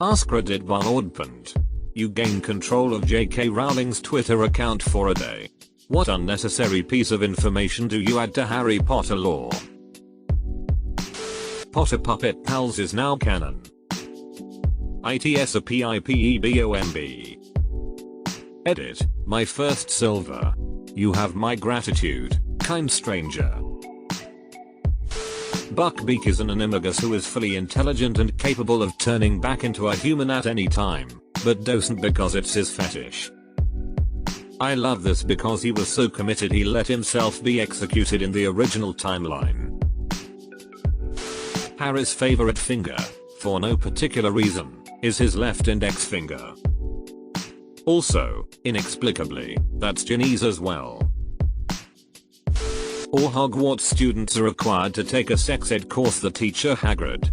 Askreddit opened. You gain control of J.K. Rowling's Twitter account for a day. What unnecessary piece of information do you add to Harry Potter lore? Potter Puppet Pals is now canon. ITSAPIPEBOMB. Edit, my first silver. You have my gratitude, kind stranger. Buckbeak is an animagus who is fully intelligent and capable of turning back into a human at any time, but doesn't because it's his fetish. I love this because he was so committed he let himself be executed in the original timeline. Harry's favorite finger, for no particular reason, is his left index finger. Also, inexplicably, that's Ginny's as well. All Hogwarts students are required to take a sex ed course. The teacher Hagrid.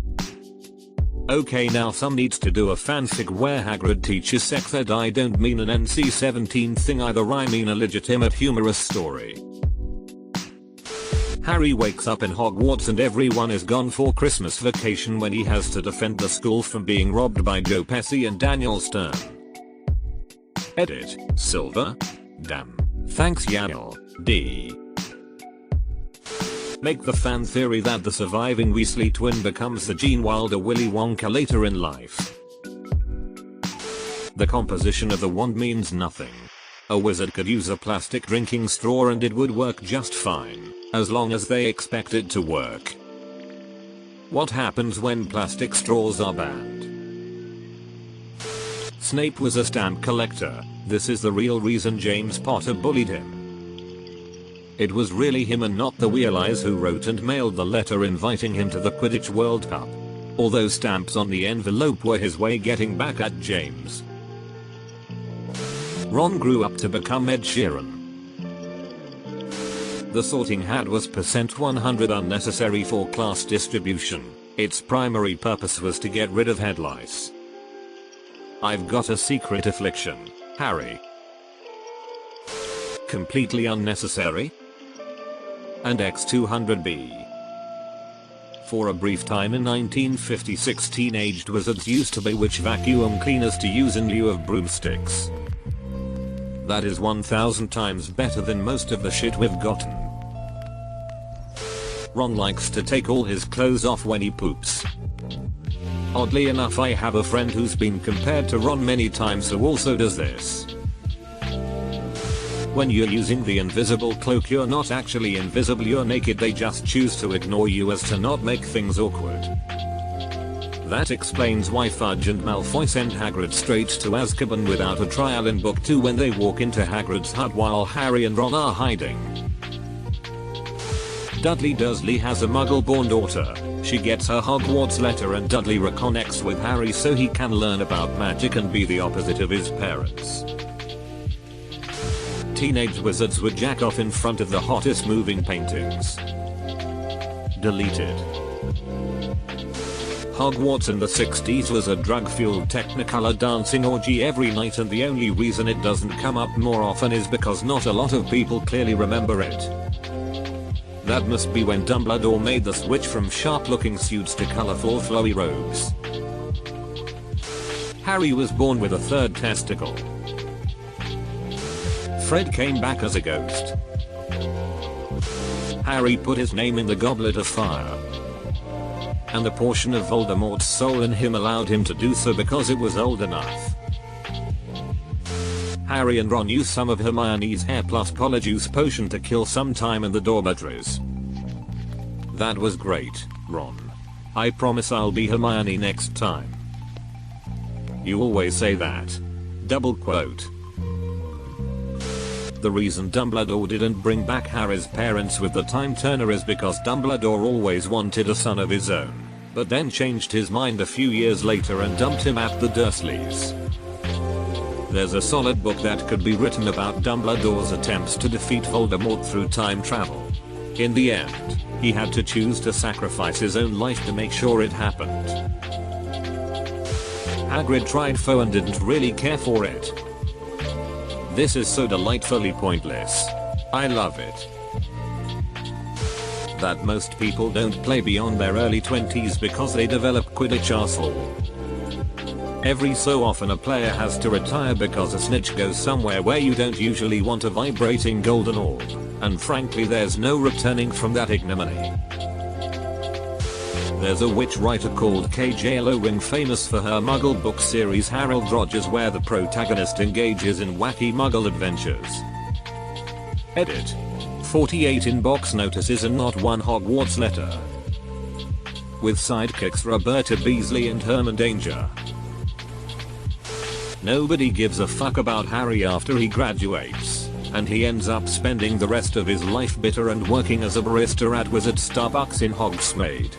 Okay, now some needs to do a fanfic where Hagrid teaches sex ed. I don't mean an NC-17 thing either, I mean a legitimate humorous story. Harry wakes up in Hogwarts and everyone is gone for Christmas vacation when he has to defend the school from being robbed by Joe Pesci and Daniel Stern. Edit, Silver? Damn. Thanks Yael, D. Make the fan theory that the surviving Weasley twin becomes the Gene Wilder Willy Wonka later in life. The composition of the wand means nothing. A wizard could use a plastic drinking straw and it would work just fine, as long as they expect it to work. What happens when plastic straws are banned? Snape was a stamp collector. This is the real reason James Potter bullied him. It was really him and not the Weasleys who wrote and mailed the letter inviting him to the Quidditch World Cup. Although stamps on the envelope were his way getting back at James. Ron grew up to become Ed Sheeran. The sorting hat was %100 unnecessary for class distribution. Its primary purpose was to get rid of head lice. I've got a secret affliction, Harry. Completely unnecessary? And X200B. For a brief time in 1956, teenaged wizards used to bewitch vacuum cleaners to use in lieu of broomsticks. That is 1000 times better than most of the shit we've gotten. Ron likes to take all his clothes off when he poops. Oddly enough, I have a friend who's been compared to Ron many times who also does this. When you're using the invisible cloak, you're not actually invisible, you're naked. They just choose to ignore you as to not make things awkward. That explains why Fudge and Malfoy send Hagrid straight to Azkaban without a trial in Book 2 when they walk into Hagrid's hut while Harry and Ron are hiding. Dudley Dursley has a Muggle-born daughter. She gets her Hogwarts letter and Dudley reconnects with Harry so he can learn about magic and be the opposite of his parents. Teenage wizards would jack off in front of the hottest moving paintings. Deleted. Hogwarts in the 60s was a drug-fueled Technicolor dancing orgy every night, and the only reason it doesn't come up more often is because not a lot of people clearly remember it. That must be when Dumbledore made the switch from sharp-looking suits to colorful flowy robes. Harry was born with a third testicle. Fred came back as a ghost. Harry put his name in the Goblet of Fire. And the portion of Voldemort's soul in him allowed him to do so because it was old enough. Harry and Ron use some of Hermione's hair plus Polyjuice potion to kill some time in the dormitories. That was great, Ron. I promise I'll be Hermione next time. You always say that. Double quote. The reason Dumbledore didn't bring back Harry's parents with the time turner is because Dumbledore always wanted a son of his own, but then changed his mind a few years later and dumped him at the Dursleys. There's a solid book that could be written about Dumbledore's attempts to defeat Voldemort through time travel. In the end, he had to choose to sacrifice his own life to make sure it happened. Hagrid tried foe and didn't really care for it. This is so delightfully pointless. I love it. That most people don't play beyond their early 20s because they develop Quidditch arsehole. Every so often a player has to retire because a snitch goes somewhere where you don't usually want a vibrating golden orb, and frankly there's no returning from that ignominy. There's a witch writer called K.J. Rowling, famous for her Muggle book series Harold Rogers, where the protagonist engages in wacky Muggle adventures. Edit. 48 inbox notices and not one Hogwarts letter. With sidekicks Roberta Beasley and Herman Danger. Nobody gives a fuck about Harry after he graduates, and he ends up spending the rest of his life bitter and working as a barista at Wizard Starbucks in Hogsmeade.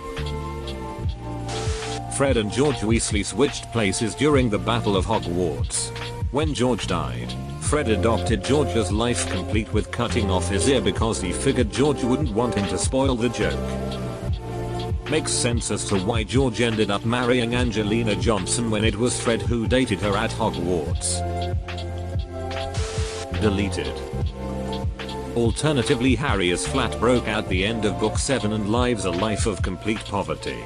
Fred and George Weasley switched places during the Battle of Hogwarts. When George died, Fred adopted George's life, complete with cutting off his ear because he figured George wouldn't want him to spoil the joke. Makes sense as to why George ended up marrying Angelina Johnson when it was Fred who dated her at Hogwarts. Deleted. Alternatively, Harry is flat broke at the end of book 7 and lives a life of complete poverty.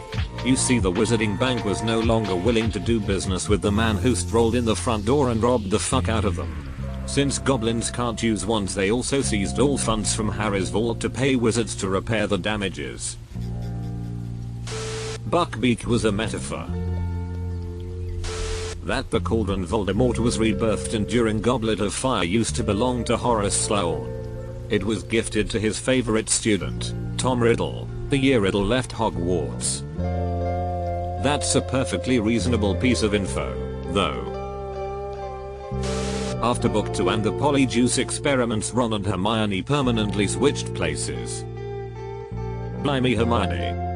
You see, the Wizarding Bank was no longer willing to do business with the man who strolled in the front door and robbed the fuck out of them. Since goblins can't use wands, they also seized all funds from Harry's vault to pay wizards to repair the damages. Buckbeak was a metaphor that the cauldron Voldemort was rebirthed and during Goblet of Fire used to belong to Horace Sloane. It was gifted to his favorite student, Tom Riddle, the year Riddle left Hogwarts. That's a perfectly reasonable piece of info, though. After book 2 and the Polyjuice experiments, Ron and Hermione permanently switched places. Blimey, Hermione.